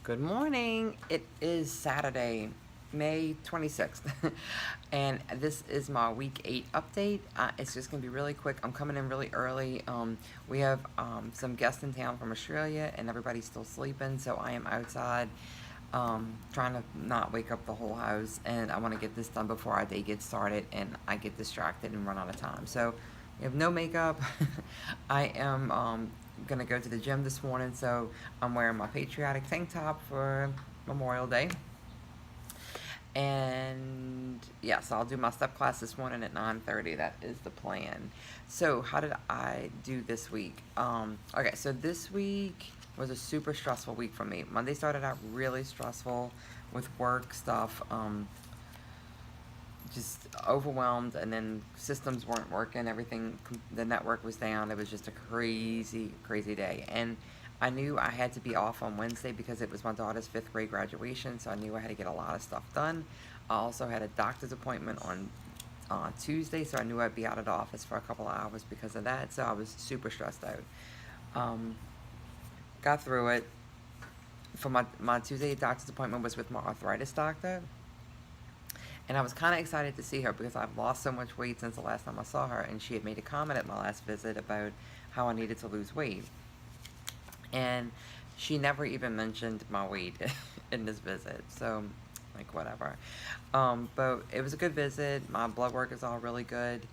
Good morning. It is Saturday, May 26th, and this is my week 8 update. It's just going to be really quick. I'm coming in really early. We have some guests in town from Australia, and everybody's still sleeping, so I am outside trying to not wake up the whole house, and I want to get this done before our day gets started, and I get distracted and run out of time. So, we have no makeup. I am gonna go to the gym this morning, so I'm wearing my patriotic tank top for Memorial Day. And yes, I'll do my step class this morning at 9:30. That is the plan. So how did I do this week? Okay, so this week was a super stressful week for me. Monday started out really stressful with work stuff. Just overwhelmed, and then systems weren't working, everything, the network was down. It was just a crazy day, and I knew I had to be off on Wednesday because it was my daughter's 5th grade graduation, so I knew I had to get a lot of stuff done. I also had a doctor's appointment on Tuesday, so I knew I'd be out of the office for a couple of hours because of that, so I was super stressed out. Got through it. For my Tuesday doctor's appointment was with my arthritis doctor, and I was kind of excited to see her because I've lost so much weight since the last time I saw her, and she had made a comment at my last visit about how I needed to lose weight. And she never even mentioned my weight in this visit, so, like, whatever. But it was a good visit. My blood work is all really good.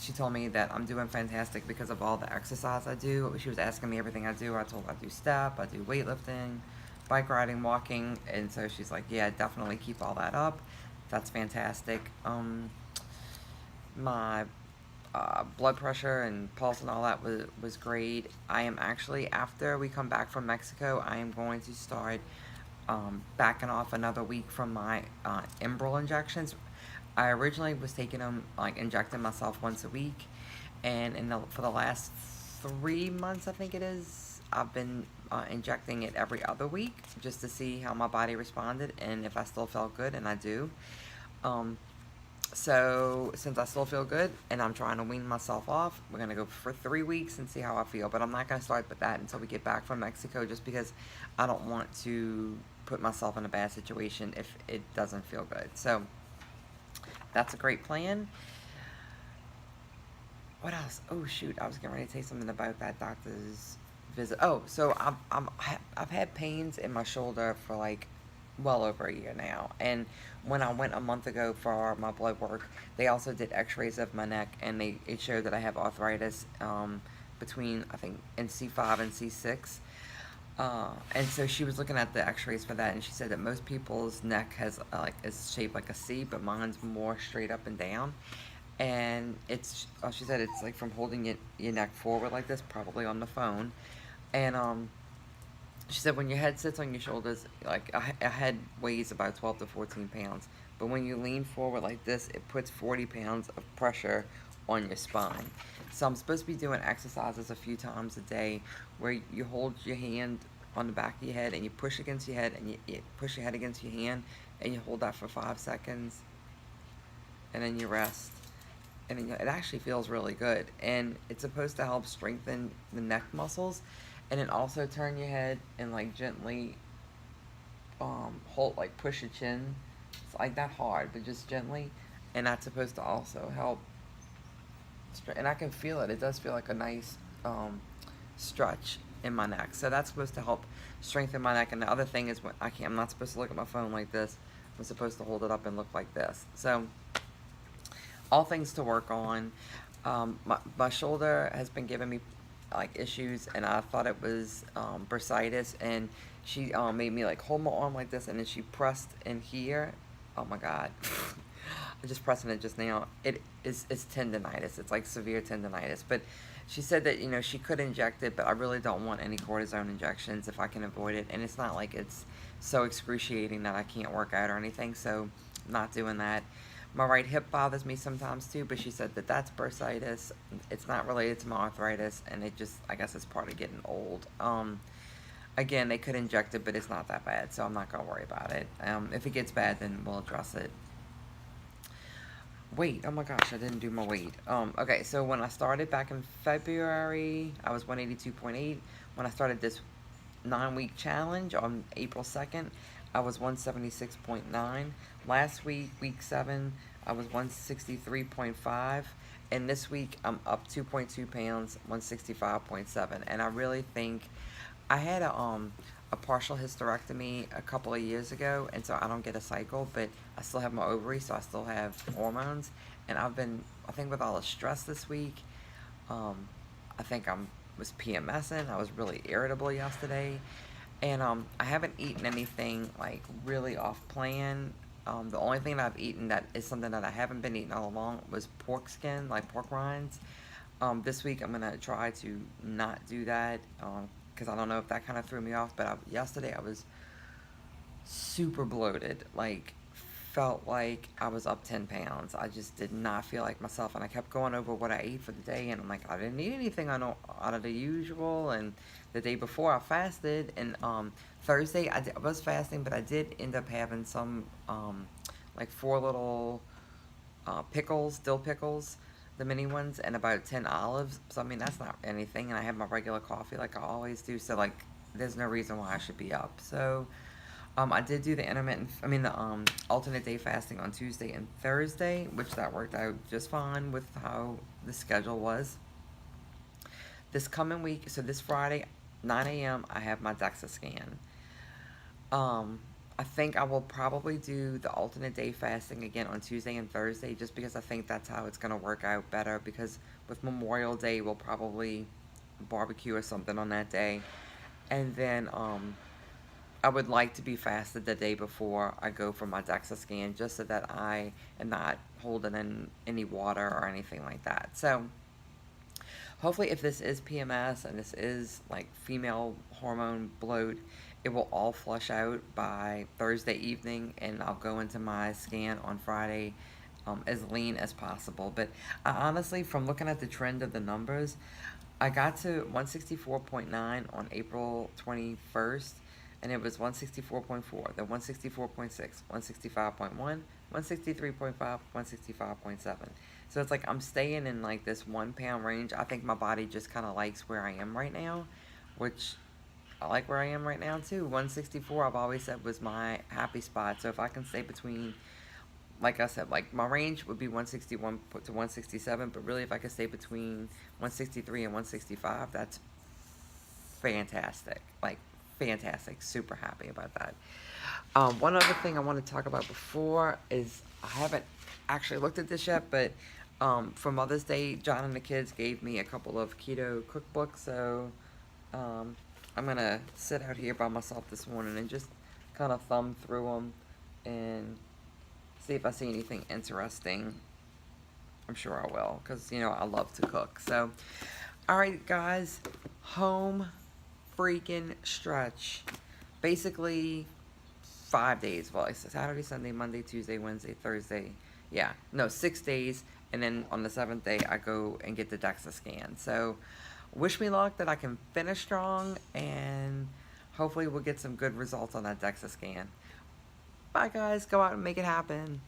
She told me that I'm doing fantastic because of all the exercise I do. She was asking me everything I do. I told her I do step, I do weightlifting, bike riding, walking, and so she's like, yeah, definitely keep all that up. That's fantastic. My blood pressure and pulse and all that was great. I am actually, after we come back from Mexico, I am going to start backing off another week from my Enbrel injections. I originally was taking them, like, injecting myself once a week, and for the last 3 months, I think it is, I've been injecting it every other week just to see how my body responded and if I still felt good, and I do. So since I still feel good and I'm trying to wean myself off, we're gonna go for 3 weeks and see how I feel. But I'm not gonna start with that until we get back from Mexico, just because I don't want to put myself in a bad situation if it doesn't feel good. So that's a great plan. What else? Oh shoot, I was getting ready to say something about that doctor's visit. Oh, so I've had pains in my shoulder for like well over a year now. And when I went a month ago for my blood work, they also did X-rays of my neck, and it showed that I have arthritis between, I think, in C5 and C6. And so she was looking at the X-rays for that, and she said that most people's neck is shaped like a C, but mine's more straight up and down. And she said it's like from holding your neck forward like this, probably on the phone. And she said when your head sits on your shoulders, like a head weighs about 12 to 14 pounds, but when you lean forward like this, it puts 40 pounds of pressure on your spine. So I'm supposed to be doing exercises a few times a day where you hold your hand on the back of your head and you push against your head, and you push your head against your hand, and you hold that for 5 seconds, and then you rest. And then it actually feels really good, and it's supposed to help strengthen the neck muscles, and then also turn your head and like gently hold, like, push your chin. It's like not hard, but just gently, and that's supposed to also help. And I can feel it. It does feel like a nice stretch in my neck, so that's supposed to help strengthen my neck. And the other thing is, when I'm not supposed to look at my phone like this. I'm supposed to hold it up and look like this. So all things to work on. My shoulder has been giving me like issues, and I thought it was bursitis, and she made me like hold my arm like this, and then she pressed in here. Oh my god. I'm just pressing it just now. It's tendonitis. It's like severe tendonitis. But she said that, she could inject it, but I really don't want any cortisone injections if I can avoid it. And it's not like it's so excruciating that I can't work out or anything, so not doing that. My right hip bothers me sometimes too, but she said that that's bursitis. It's not related to my arthritis, and I guess it's part of getting old. Again, they could inject it, but it's not that bad, so I'm not going to worry about it. If it gets bad, then we'll address it. Weight, oh my gosh, I didn't do my weight. Okay, so when I started back in February, I was 182.8. When I started this 9-week challenge on April 2nd, I was 176.9. Last week, week 7, I was 163.5. And this week, I'm up 2.2 pounds, 165.7. And I really think I had a partial hysterectomy a couple of years ago, and so I don't get a cycle, but I still have my ovaries, so I still have hormones. And I think with all the stress this week, um, I think was PMSing. I was really irritable yesterday, and I haven't eaten anything like really off plan. The only thing that I've eaten that is something that I haven't been eating all along was pork skin, like pork rinds. This week I'm gonna try to not do that because I don't know if that kind of threw me off. But yesterday I was super bloated, like felt like I was up 10 pounds. I just did not feel like myself, and I kept going over what I ate for the day, and I'm like, I didn't eat anything out of the usual. And the day before I fasted, and Thursday I was fasting, but I did end up having some like 4 little pickles, dill pickles, the mini ones, and about 10 olives. So I mean, that's not anything, and I have my regular coffee like I always do, so like there's no reason why I should be up. So I did do the alternate day fasting on Tuesday and Thursday, which that worked out just fine with how the schedule was. This coming week, so this Friday, 9 a.m., I have my DEXA scan. Um, I think I will probably do the alternate day fasting again on Tuesday and Thursday, just because I think that's how it's going to work out better, because with Memorial Day, we'll probably barbecue or something on that day. And then, I would like to be fasted the day before I go for my DEXA scan, just so that I am not holding in any water or anything like that. So hopefully, if this is PMS and this is like female hormone bloat, it will all flush out by Thursday evening, and I'll go into my scan on Friday as lean as possible. But I honestly, from looking at the trend of the numbers, I got to 164.9 on April 21st, and it was 164.4, then 164.6, 165.1, 163.5, 165.7. So it's like I'm staying in like this 1 pound range. I think my body just kind of likes where I am right now, which I like where I am right now too. 164, I've always said, was my happy spot. So if I can stay between, like I said, like my range would be 161 to 167, but really if I could stay between 163 and 165, that's fantastic. Like fantastic. Super happy about that. One other thing I want to talk about before is I haven't actually looked at this yet, but for Mother's Day, John and the kids gave me a couple of keto cookbooks, so I'm gonna sit out here by myself this morning and just kind of thumb through them and see if I see anything interesting. I'm sure I will, because I love to cook. So, all right, guys, home freaking stretch. Basically 5 days. Well, it's Saturday, Sunday, Monday, Tuesday, Wednesday, Thursday. Yeah, no, 6 days. And then on the 7th day, I go and get the DEXA scan. So wish me luck that I can finish strong, and hopefully we'll get some good results on that DEXA scan. Bye, guys. Go out and make it happen.